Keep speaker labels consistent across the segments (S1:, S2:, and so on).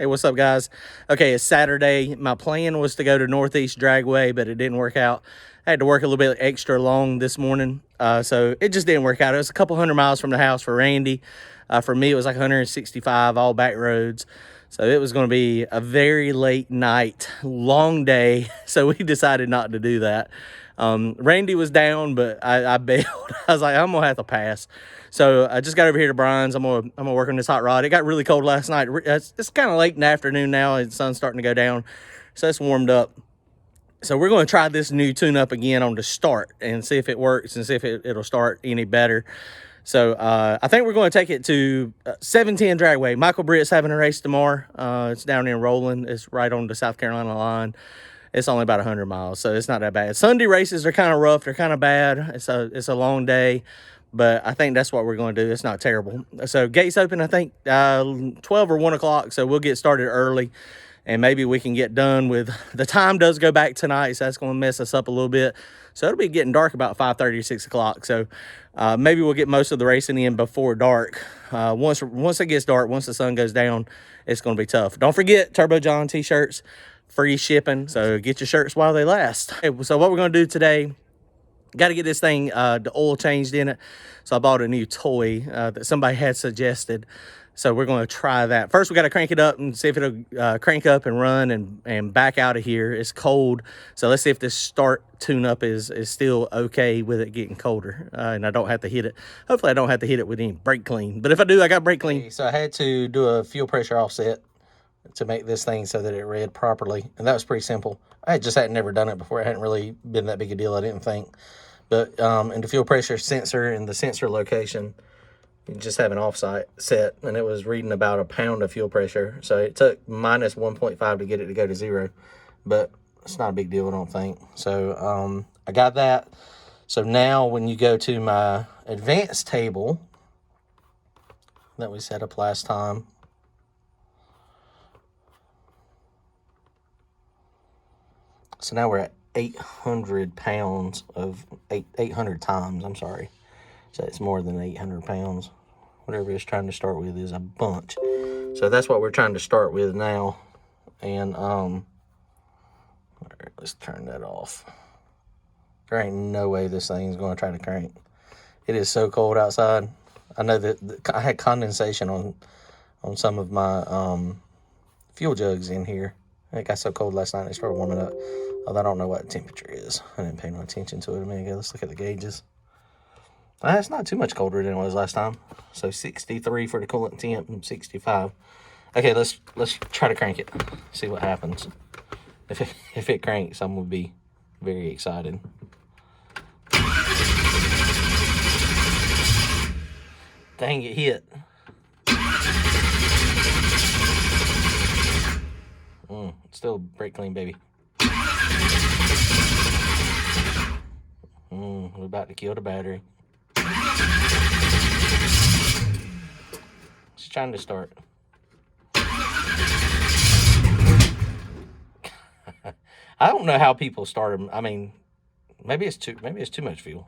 S1: Hey, what's up, guys? Okay, it's Saturday. My plan was to go to Northeast Dragway, but it didn't work out. I had to work a little bit extra long this morning, so it just didn't work out. It was a couple 100 miles from the house for Randy. For me, it was like 165, all back roads. So it was going to be a very late night, long day. So we decided not to do that. Randy was down, but I bailed. I was like, I'm gonna have to pass. So I just got over here to Bryan's. I'm gonna work on this hot rod. It got really cold last night. It's kind of late in the afternoon now, and the sun's starting to go down, so it's warmed up. So we're going to try this new tune-up again on the start and see if it works and see if it'll start any better. So I think we're going to take it to 710 Dragway. Michael Britt's having a race tomorrow. It's down in Roland. It's right on the South Carolina line. It's only about 100 miles, so it's not that bad. Sunday races are kind of rough. They're kind of bad. It's a long day, but I think that's what we're going to do. It's not terrible. So gates open, I think, 12 or 1 o'clock, so we'll get started early, and maybe we can get done with... The time does go back tonight, so that's going to mess us up a little bit. So it'll be getting dark about 5:30 or 6 o'clock, so maybe we'll get most of the racing in before dark. Once it gets dark, once the sun goes down, it's going to be tough. Don't forget, Turbo John t-shirts. Free shipping, so get your shirts while they last. Okay, so what we're going to do today, got to get this thing, the oil changed in it. So I bought a new toy that somebody had suggested. So we're going to try that. First, we got to crank it up and see if it'll crank up and run and back out of here. It's cold, so let's see if this start tune-up is still okay with it getting colder, and I don't have to hit it. Hopefully, I don't have to hit it with any brake clean. But if I do, I got brake clean. Okay, so I had to do a fuel pressure offset to make this thing so that it read properly, and that was pretty simple. I hadn't never done it before. It hadn't really been that big a deal, I didn't think. But in the fuel pressure sensor and the sensor location, you just have an offset set, and it was reading about a pound of fuel pressure. So it took minus 1.5 to get it to go to 0, but it's not a big deal, I don't think. So I got that. So now when you go to my advanced table that we set up last time, so now we're at 800 pounds of 800 times, I'm sorry. So it's more than 800 pounds. Whatever it's trying to start with is a bunch. So that's what we're trying to start with now. And let's turn that off. There ain't no way this thing's going to try to crank. It is so cold outside. I know that I had condensation on some of my fuel jugs in here. It got so cold last night they started warming up. Although I don't know what the temperature is. I didn't pay no attention to it a minute ago. Let's look at the gauges. It's not too much colder than it was last time. So 63 for the coolant temp and 65. Okay, let's try to crank it. See what happens. If it cranks, I'm gonna be very excited. Dang, it hit. Still brake clean, baby. We're about to kill the battery. It's trying to start. I don't know how people start them. I mean, maybe it's too much fuel.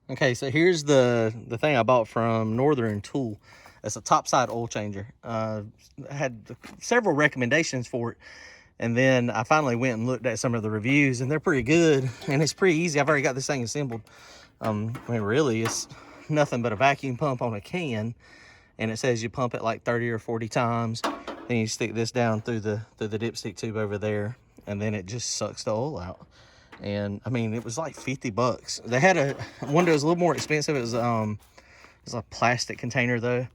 S1: Okay, so here's the thing I bought from Northern Tool. It's a topside oil changer. I had several recommendations for it, and then I finally went and looked at some of the reviews, and they're pretty good, and it's pretty easy. I've already got this thing assembled. I mean, really, it's nothing but a vacuum pump on a can, and it says you pump it like 30 or 40 times. Then you stick this down through the dipstick tube over there, and then it just sucks the oil out. And I mean, it was like 50 bucks. They had one that was a little more expensive. It was a plastic container though.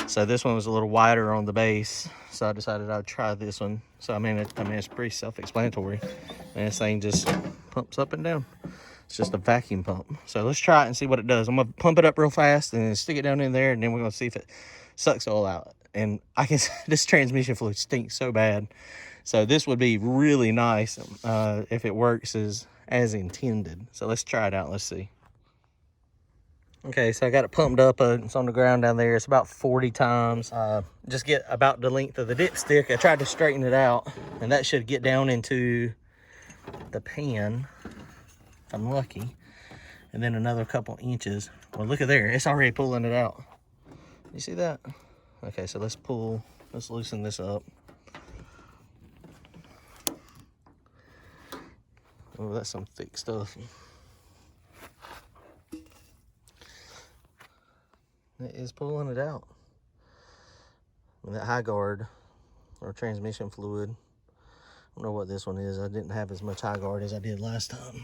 S1: So this one was a little wider on the base. So I decided I'd try this one. So I mean, it's pretty self-explanatory. And this thing just pumps up and down. It's just a vacuum pump. So let's try it and see what it does. I'm gonna pump it up real fast and then stick it down in there, and then we're gonna see if it sucks oil out. And I can this transmission fluid stinks so bad. So this would be really nice if it works as intended. So let's try it out. Let's see. Okay, so I got it pumped up. It's on the ground down there. It's about 40 times. Just get about the length of the dipstick. I tried to straighten it out, and that should get down into the pan, if I'm lucky. And then another couple inches. Well, look at there. It's already pulling it out. You see that? Okay, so let's loosen this up. Oh, that's some thick stuff. It is pulling it out. And that high guard or transmission fluid, I don't know what this one is. I didn't have as much high guard as I did last time.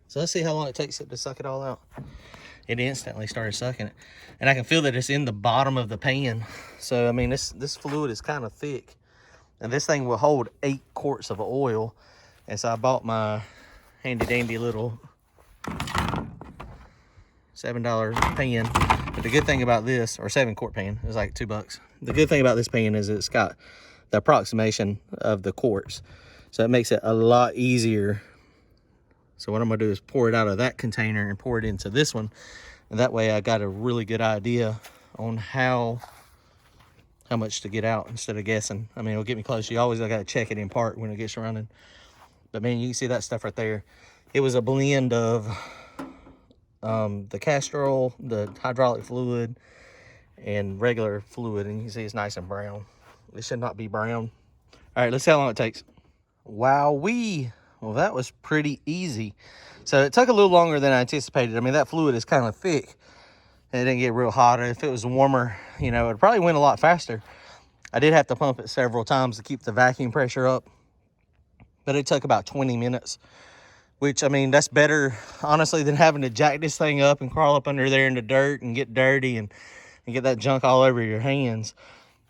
S1: So let's see how long it takes it to suck it all out. It instantly started sucking it. And I can feel that it's in the bottom of the pan. So, I mean, this fluid is kind of thick. And this thing will hold 8 quarts of oil. And so I bought my handy dandy little $7 pan. But the good thing about this, or 7-quart pan, is like $2. The good thing about this pan is it's got the approximation of the quarts. So it makes it a lot easier. So what I'm gonna do is pour it out of that container and pour it into this one. And that way I got a really good idea on how much to get out instead of guessing. I mean, it'll get me close. I gotta check it in part when it gets running. But man, you can see that stuff right there. It was a blend of the castor oil, the hydraulic fluid, and regular fluid, and you can see it's nice and brown. It should not be brown. All right, let's see how long it takes. Wowee. Well, that was pretty easy. So it took a little longer than I anticipated. I mean, that fluid is kind of thick, and it didn't get real hot. If it was warmer, you know, it probably went a lot faster. I did have to pump it several times to keep the vacuum pressure up, but it took about 20 minutes. Which, I mean, that's better, honestly, than having to jack this thing up and crawl up under there in the dirt and get dirty and get that junk all over your hands.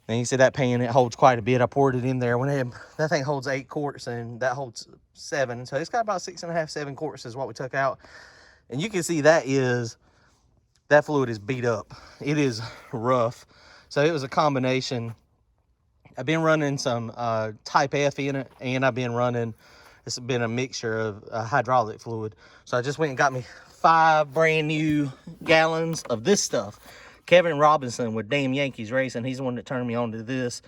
S1: And you see that pan, it holds quite a bit. I poured it in there. That thing holds 8 quarts and that holds 7. So it's got about 6.5, 7 quarts is what we took out. And you can see that fluid is beat up. It is rough. So it was a combination. I've been running some Type F in it, and it's been a mixture of hydraulic fluid. So I just went and got me 5 brand new gallons of this stuff. Kevin Robinson with Damn Yankees Racing, he's the one that turned me on to this.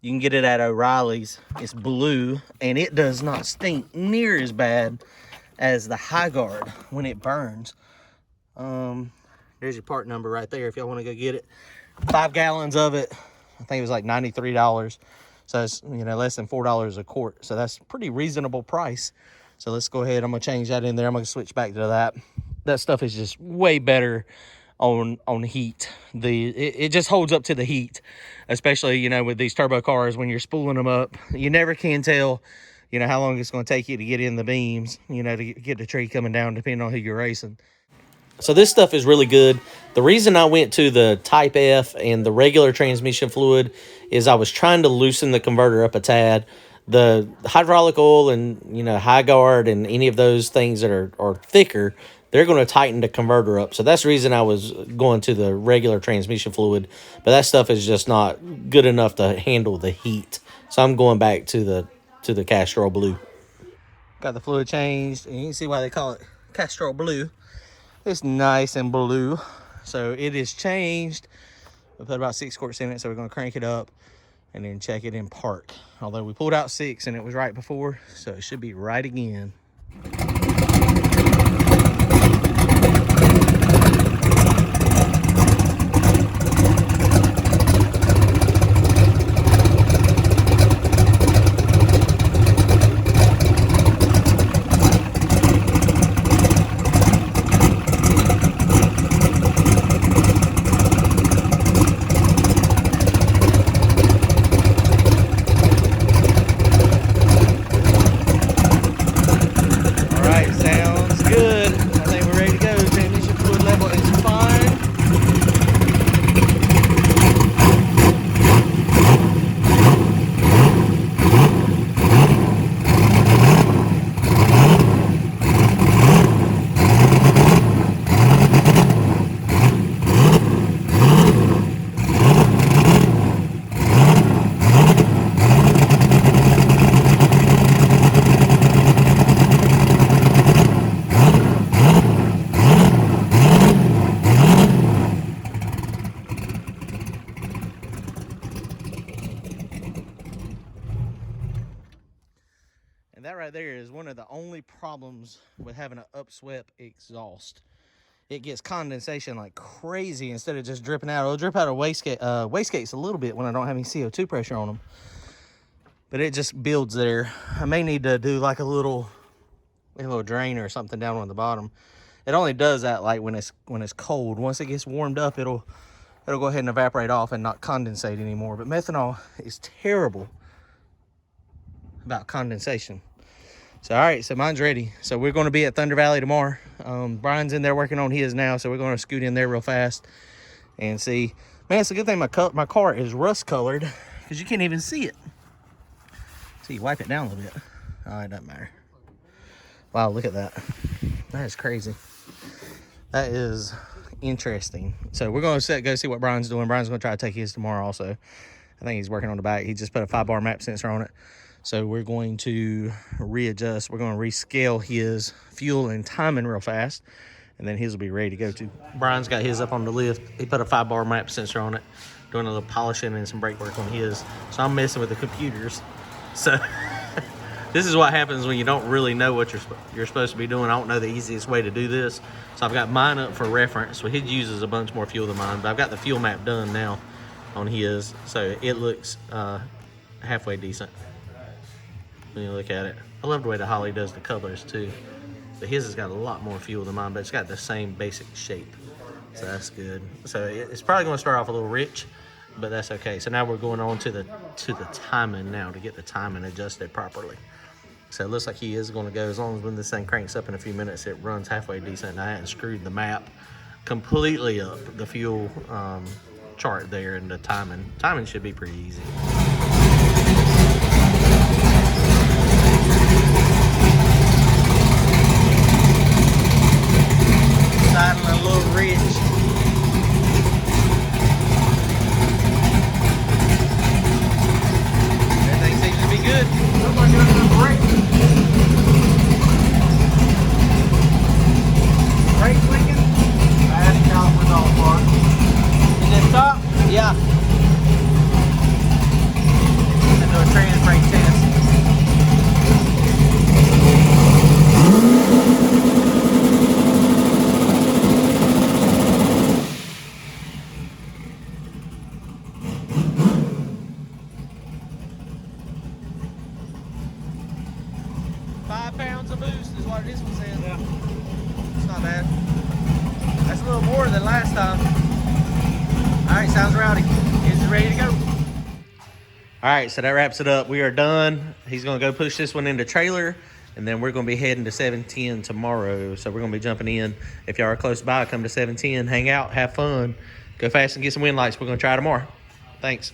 S1: You can get it at O'Reilly's. It's blue, and it does not stink near as bad as the high guard when it burns. There's your part number right there if y'all want to go get it. 5 gallons of it. I think it was like $93. So it's, you know, less than $4 a quart. So that's a pretty reasonable price. So let's go ahead. I'm going to change that in there. I'm going to switch back to that. That stuff is just way better on heat. It just holds up to the heat, especially, you know, with these turbo cars when you're spooling them up. You never can tell, you know, how long it's going to take you to get in the beams, you know, to get the tree coming down, depending on who you're racing. So this stuff is really good. The reason I went to the Type F and the regular transmission fluid is I was trying to loosen the converter up a tad. The hydraulic oil and, you know, high guard and any of those things that are thicker, they're going to tighten the converter up. So that's the reason I was going to the regular transmission fluid. But that stuff is just not good enough to handle the heat. So I'm going back to the Castrol Blue. Got the fluid changed, and you can see why they call it Castrol Blue. It's nice and blue. So it is changed. We put about 6 quarts in it, so we're going to crank it up and then check it in park. Although we pulled out 6 and it was right before, so it should be right again. only problems with having an upswept exhaust. It gets condensation like crazy instead of just dripping out. It'll drip out of wastegates a little bit when I don't have any CO2 pressure on them. But it just builds there. I may need to do like a little drain or something down on the bottom. It only does that like when it's cold. Once it gets warmed up, it'll go ahead and evaporate off and not condensate anymore. But methanol is terrible about condensation. So, all right, so mine's ready. So we're going to be at Thunder Valley tomorrow. Bryan's in there working on his now, so we're going to scoot in there real fast and see. Man, it's a good thing my car is rust colored because you can't even see it. So you wipe it down a little bit. Oh, it doesn't matter. Wow, look at that. That is crazy. That is interesting. So we're going to go see what Bryan's doing. Bryan's going to try to take his tomorrow also. I think he's working on the back. He just put a 5-bar map sensor on it. So we're going to readjust. We're going to rescale his fuel and timing real fast, and then his will be ready to go too. Bryan's got his up on the lift. He put a 5-bar map sensor on it, doing a little polishing and some brake work on his. So I'm messing with the computers. So this is what happens when you don't really know what you're supposed to be doing. I don't know the easiest way to do this. So I've got mine up for reference. So his uses a bunch more fuel than mine, but I've got the fuel map done now on his. So it looks halfway decent when you look at it. I love the way the Holly does the colors too. But his has got a lot more fuel than mine, but it's got the same basic shape. So that's good. So it's probably going to start off a little rich, but that's okay. So now we're going on to the timing now to get the timing adjusted properly. So it looks like he is going to go, as long as when this thing cranks up in a few minutes, it runs halfway decent. And I hadn't screwed the map completely up, the fuel chart there, and the timing. Timing should be pretty easy. Sidling a little ridge. Everything seems to be good. Oh my God, the brake. Brake leaking? I had the calipers all apart. Is it top? Yeah. I'm gonna do a trans brake test. Is what this one says. Yeah. It's not bad. That's a little more than last time. Alright, sounds rowdy. Is it ready to go? Alright, so that wraps it up. We are done. He's going to go push this one into trailer, and then we're going to be heading to 710 tomorrow. So we're going to be jumping in. If y'all are close by, come to 710, hang out, have fun, go fast and get some wind lights. We're going to try tomorrow. Thanks.